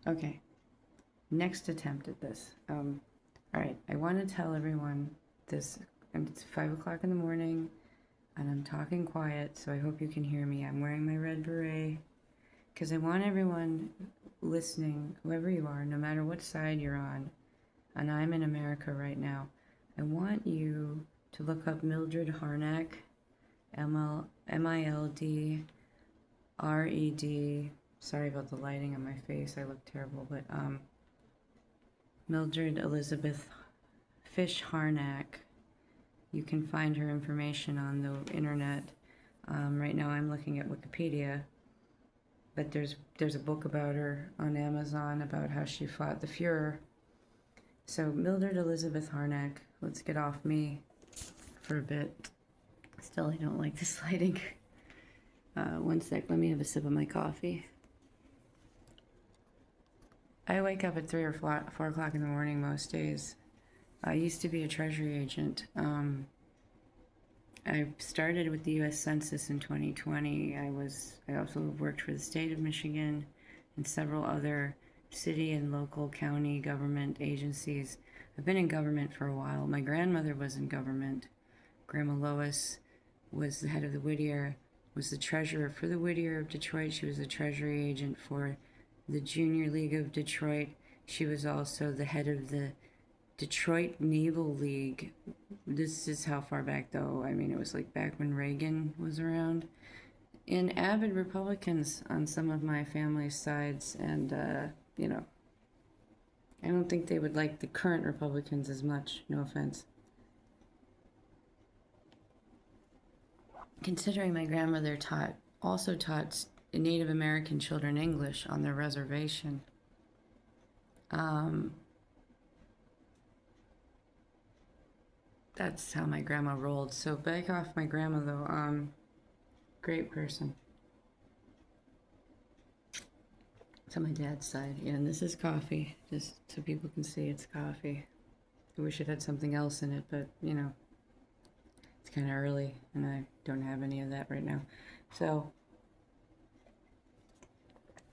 Okay, next attempt at this. All right, I want to tell everyone this, and it's 5 o'clock in the morning, and I'm talking quiet, so I hope you can hear me. I'm wearing my red beret, because I want everyone listening, whoever you are, no matter what side you're on, and I'm in America right now, I want you to look up Mildred Harnack, Mildred. Sorry about the lighting on my face. I look terrible, but Mildred Elizabeth Fish Harnack. You can find her information on the internet. Right now, I'm looking at Wikipedia, but there's a book about her on Amazon about how she fought the Fuhrer. So Mildred Elizabeth Harnack. Let's get off me for a bit. Still, I don't like this lighting. One sec, let me have a sip of my coffee. I wake up at 3 or 4 o'clock in the morning most days. I used to be a treasury agent. I started with the U.S. Census in 2020. I also worked for the state of Michigan and several other city and local county government agencies. I've been in government for a while. My grandmother was in government. Grandma Lois was the head of the Whittier, was the treasurer for the Whittier of Detroit. She was a treasury agent for the Junior League of Detroit. She was also the head of the Detroit Naval League. This is how far back, though. I mean, it was like back when Reagan was around. And avid Republicans on some of my family's sides. And, you know, I don't think they would like the current Republicans as much. No offense. Considering my grandmother also taught Native American children English on their reservation. That's how my grandma rolled. So back off my grandma though. Great person. It's on my dad's side. Yeah, and this is coffee, just so people can see it's coffee. I wish it had something else in it, but you know, it's kind of early and I don't have any of that right now. So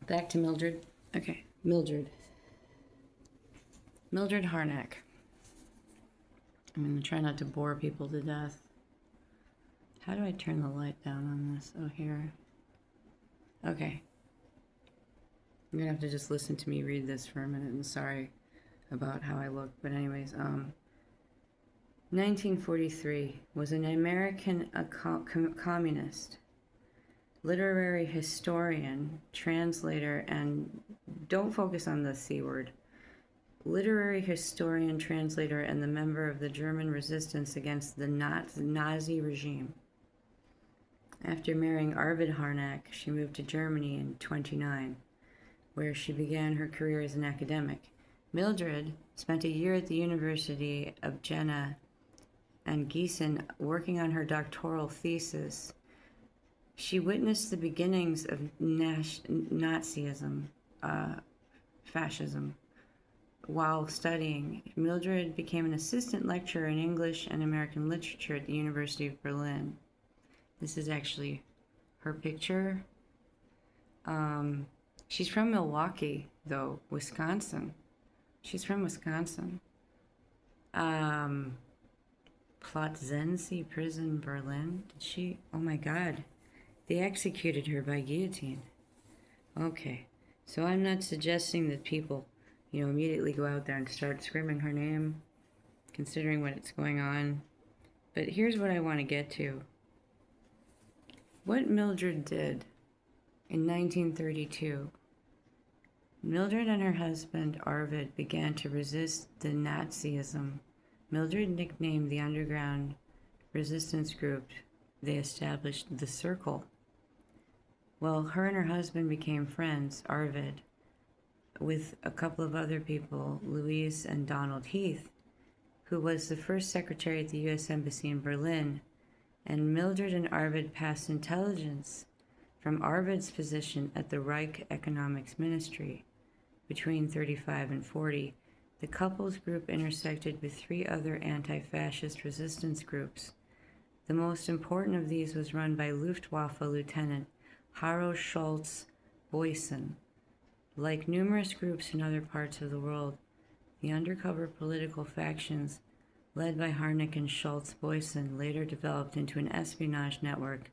back to Mildred. Okay, Mildred Harnack. I'm going to try not to bore people to death. How do I turn the light down on this? Oh, here. Okay. I'm going to have to just listen to me read this for a minute. And sorry about how I look. But anyways, 1943 was an American communist, literary historian, translator, and don't focus on the C word. Literary historian, translator, and the member of the German resistance against the Nazi regime. After marrying Arvid Harnack, she moved to Germany in 1929, where she began her career as an academic. Mildred spent a year at the University of Jena and Gießen working on her doctoral thesis. She witnessed the beginnings of Nazism, fascism. While studying, Mildred became an assistant lecturer in English and American literature at the University of Berlin. This is actually her picture. She's from Milwaukee, though, Wisconsin. She's from Wisconsin. Plötzensee Prison, Berlin. Did she? Oh my God. They executed her by guillotine. Okay. So I'm not suggesting that people immediately go out there and start screaming her name, considering what's going on. But here's what I want to get to. What Mildred did in 1932, Mildred and her husband Arvid began to resist the Nazism. Mildred nicknamed the underground resistance group they established the Circle. Well, her and her husband became friends, Arvid, with a couple of other people, Louise and Donald Heath, who was the first secretary at the U.S. Embassy in Berlin, and Mildred and Arvid passed intelligence from Arvid's position at the Reich Economics Ministry. Between 35 and 40, the couple's group intersected with 3 other anti-fascist resistance groups. The most important of these was run by Luftwaffe Lieutenant Haro Schultz Boysen. Like numerous groups in other parts of the world, the undercover political factions led by Harnack and Schultz-Boysen later developed into an espionage network,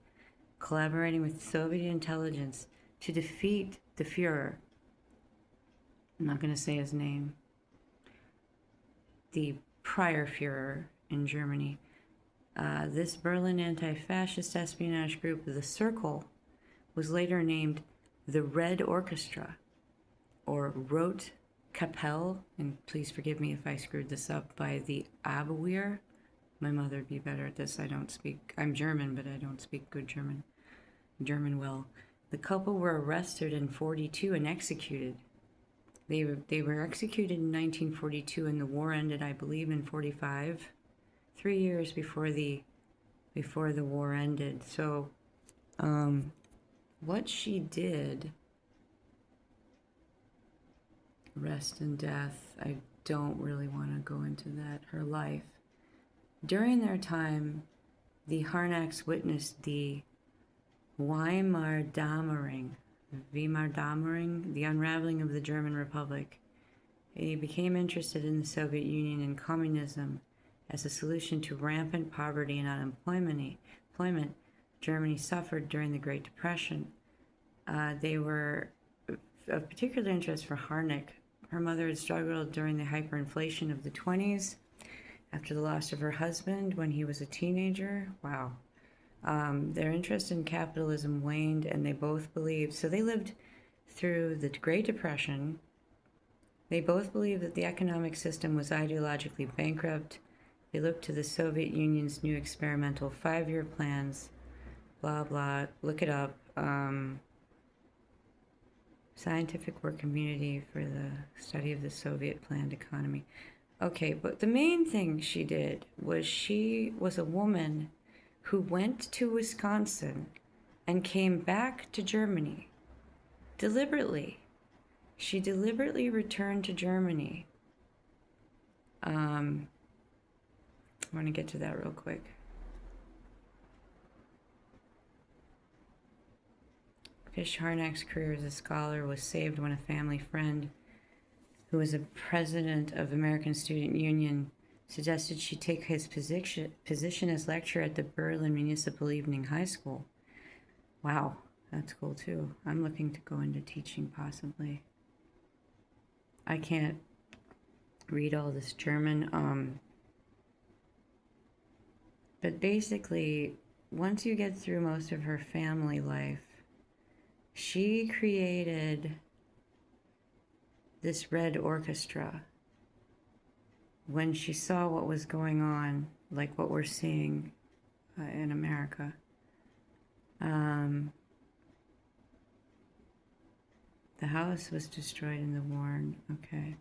collaborating with Soviet intelligence to defeat the Führer. I'm not going to say his name. The prior Führer in Germany. This Berlin anti-fascist espionage group, the Circle, was later named the Red Orchestra, or Rote Kapelle, and please forgive me if I screwed this up, by the Abwehr. My mother would be better at this. I'm German, but I don't speak good German well. The couple were arrested in 1942 and executed. They were executed in 1942, and the war ended, I believe, in 1945, 3 years before the war ended. So, what she did, rest in death, I don't really want to go into that, her life. During their time, the Harnacks witnessed the Weimar-Dämmerung, the unraveling of the German Republic. He became interested in the Soviet Union and communism as a solution to rampant poverty and unemployment Germany suffered during the Great Depression. They were of particular interest for Harnack. Her mother had struggled during the hyperinflation of the 1920s after the loss of her husband when he was a teenager. Wow. Their interest in capitalism waned, and they both believed, so they lived through the Great Depression. They both believed that the economic system was ideologically bankrupt. They looked to the Soviet Union's new experimental 5-year plans, blah, blah, look it up. Scientific Work Community for the Study of the Soviet Planned Economy. Okay, but the main thing she did was she was a woman who went to Wisconsin and came back to Germany deliberately. She deliberately returned to Germany. I want to get to that real quick. Fish Harnack's career as a scholar was saved when a family friend, who was a president of American Student Union, suggested she take his position as lecturer at the Berlin Municipal Evening High School. Wow, that's cool too. I'm looking to go into teaching possibly. I can't read all this German, but basically, once you get through most of her family life, she created this Red Orchestra when she saw what was going on, like what we're seeing in America. The house was destroyed in the war. Okay.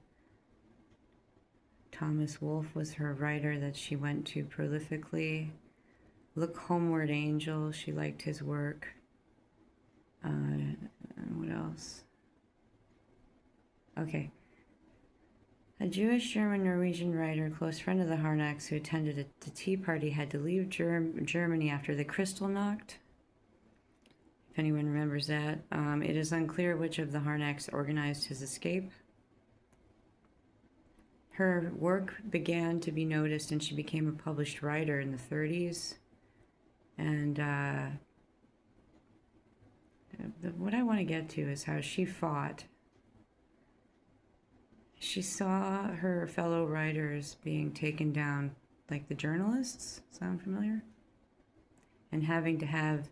Thomas Wolfe was her writer that she went to prolifically. Look Homeward Angel, she liked his work. What else? Okay. A Jewish German Norwegian writer, close friend of the Harnacks, who attended the Tea Party, had to leave Germany after the Kristallnacht. If anyone remembers that. It is unclear which of the Harnacks organized his escape. Her work began to be noticed, and she became a published writer in the 1930s. And what I want to get to is how she fought. She saw her fellow writers being taken down, like the journalists. Sound familiar? And having to have,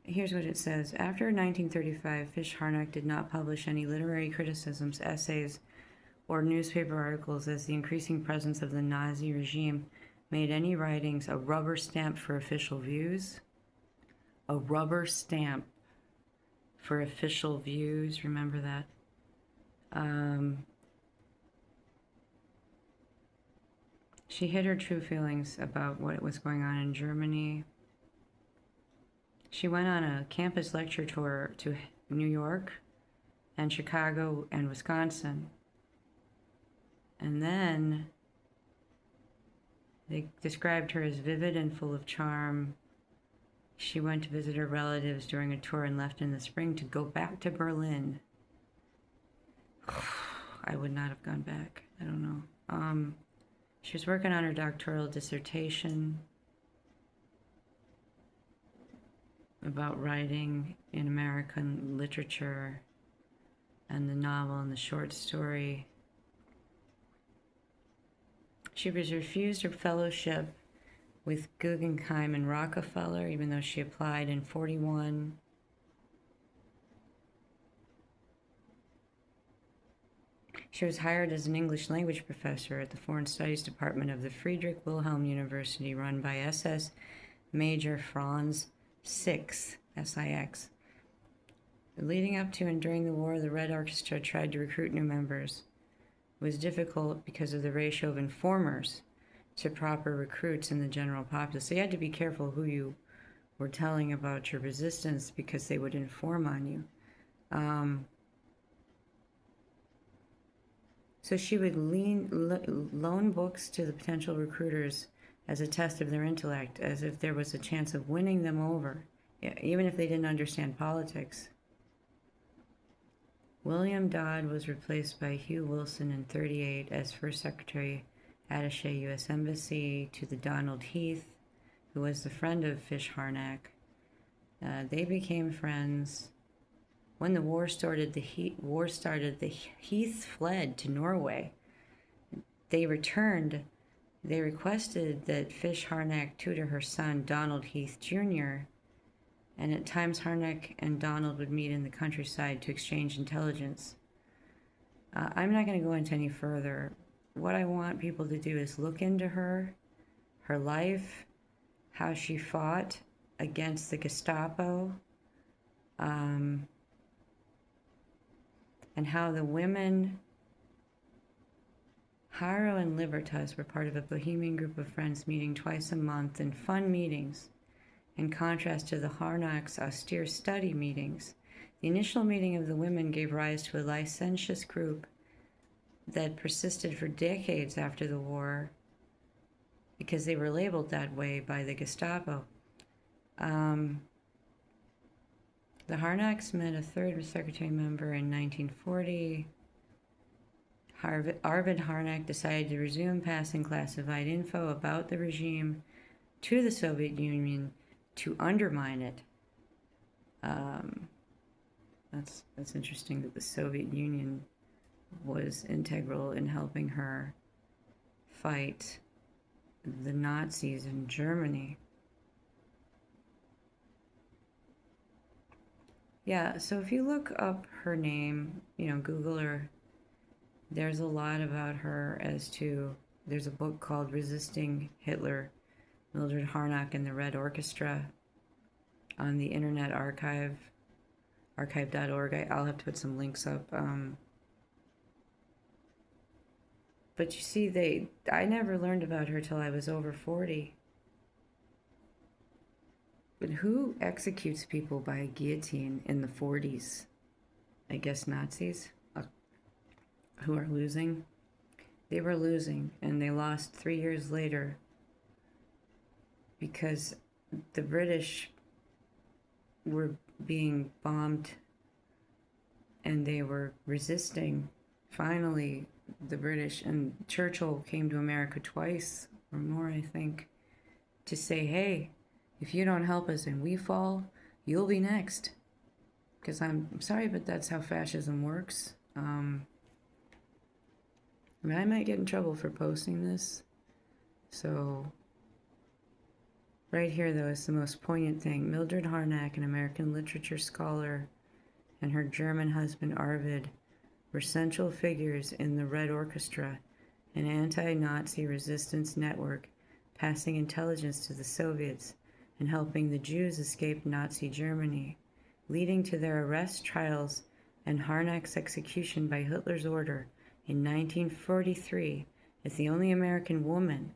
here's what it says. After 1935, Fish Harnack did not publish any literary criticisms, essays, or newspaper articles, as the increasing presence of the Nazi regime made any writings a rubber stamp for official views. A rubber stamp for official views, remember that? She hid her true feelings about what was going on in Germany. She went on a campus lecture tour to New York and Chicago and Wisconsin. And then they described her as vivid and full of charm. She went to visit her relatives during a tour and left in the spring to go back to Berlin. I would not have gone back. I don't know. She was working on her doctoral dissertation about writing in American literature and the novel and the short story. She was refused her fellowship with Guggenheim and Rockefeller, even though she applied in 41. She was hired as an English language professor at the Foreign Studies Department of the Friedrich Wilhelm University, run by SS Major Franz Six, SIX. Leading up to and during the war, the Red Orchestra tried to recruit new members. It was difficult because of the ratio of informers to proper recruits in the general populace. So you had to be careful who you were telling about your resistance, because they would inform on you. So she would loan books to the potential recruiters as a test of their intellect, as if there was a chance of winning them over, even if they didn't understand politics. William Dodd was replaced by Hugh Wilson in 1938 as First Secretary Attaché U.S. Embassy to the Donald Heath, who was the friend of Fish Harnack. They became friends. When the war started, the Heath fled to Norway. They returned. They requested that Fish Harnack tutor her son, Donald Heath Jr., and at times Harnack and Donald would meet in the countryside to exchange intelligence. I'm not going to go into any further. What I want people to do is look into her life, how she fought against the Gestapo, and how the women, Haro and Libertas, were part of a bohemian group of friends meeting twice a month in fun meetings, in contrast to the Harnack's austere study meetings. The initial meeting of the women gave rise to a licentious group that persisted for decades after the war, because they were labeled that way by the Gestapo. The Harnacks met a third secretary member in 1940. Arvid Harnack decided to resume passing classified info about the regime to the Soviet Union to undermine it. That's interesting that the Soviet Union was integral in helping her fight the Nazis in Germany. Yeah, so if you look up her name, Google her, there's a lot about her there's a book called Resisting Hitler, Mildred Harnack and the Red Orchestra, on the Internet Archive, archive.org. I'll have to put some links up. But you see, I never learned about her till I was over 40. But who executes people by a guillotine in the 40s? I guess Nazis, who are losing. They were losing, and they lost 3 years later because the British were being bombed and they were resisting. Finally, the British, and Churchill came to America twice or more, I think, to say, hey, if you don't help us and we fall, you'll be next. Because I'm sorry, but that's how fascism works. I might get in trouble for posting this. So, right here, though, is the most poignant thing. Mildred Harnack, an American literature scholar, and her German husband, Arvid, were central figures in the Red Orchestra, an anti-Nazi resistance network passing intelligence to the Soviets and helping the Jews escape Nazi Germany, leading to their arrest, trials, and Harnack's execution by Hitler's order in 1943 as the only American woman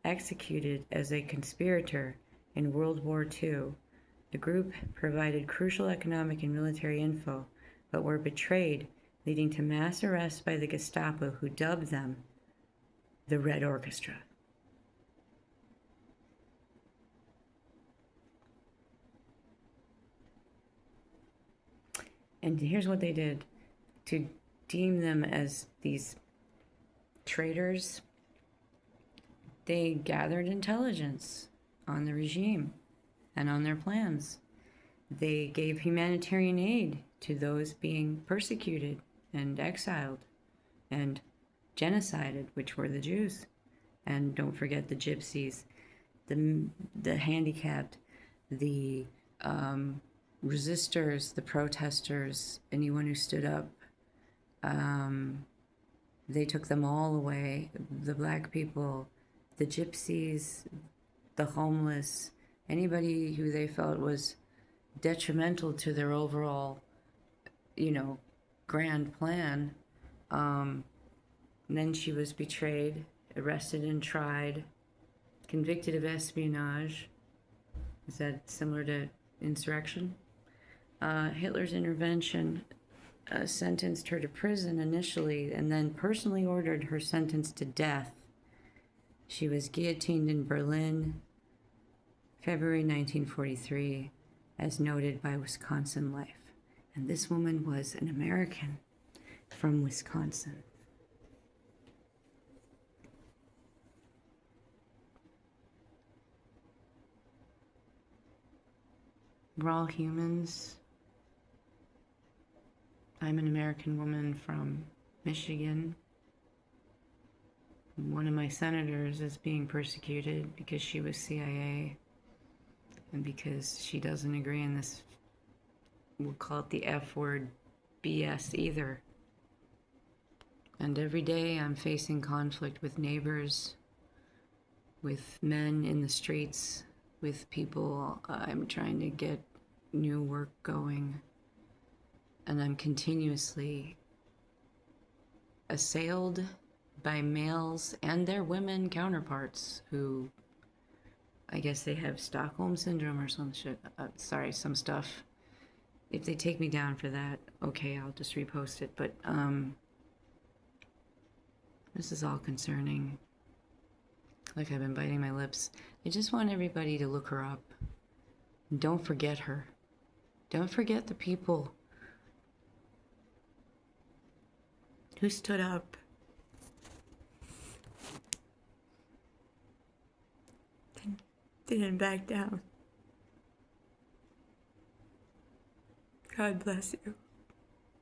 executed as a conspirator in World War II. The group provided crucial economic and military info, but were betrayed, leading to mass arrests by the Gestapo, who dubbed them the Red Orchestra. And here's what they did to deem them as these traitors, they gathered intelligence on the regime and on their plans. They gave humanitarian aid to those being persecuted and exiled and genocided, which were the Jews. And don't forget the gypsies, the handicapped, the resistors, the protesters, anyone who stood up. They took them all away. The black people, the gypsies, the homeless, anybody who they felt was detrimental to their overall, grand plan. And then she was betrayed, arrested and tried, convicted of espionage. Is that similar to insurrection? Hitler's intervention sentenced her to prison initially and then personally ordered her sentence to death. She was guillotined in Berlin, February 1943, as noted by Wisconsin Life. And this woman was an American from Wisconsin. We're all humans. I'm an American woman from Michigan. One of my senators is being persecuted because she was CIA and because she doesn't agree in this, we'll call it the F word, BS either. And every day I'm facing conflict with neighbors, with men in the streets, with people I'm trying to get new work going. And I'm continuously assailed by males and their women counterparts who, I guess they have Stockholm Syndrome or some shit. Some stuff. If they take me down for that, okay, I'll just repost it. But this is all concerning. Like I've been biting my lips. I just want everybody to look her up. And don't forget her. Don't forget the people who stood up. And didn't back down. God bless you.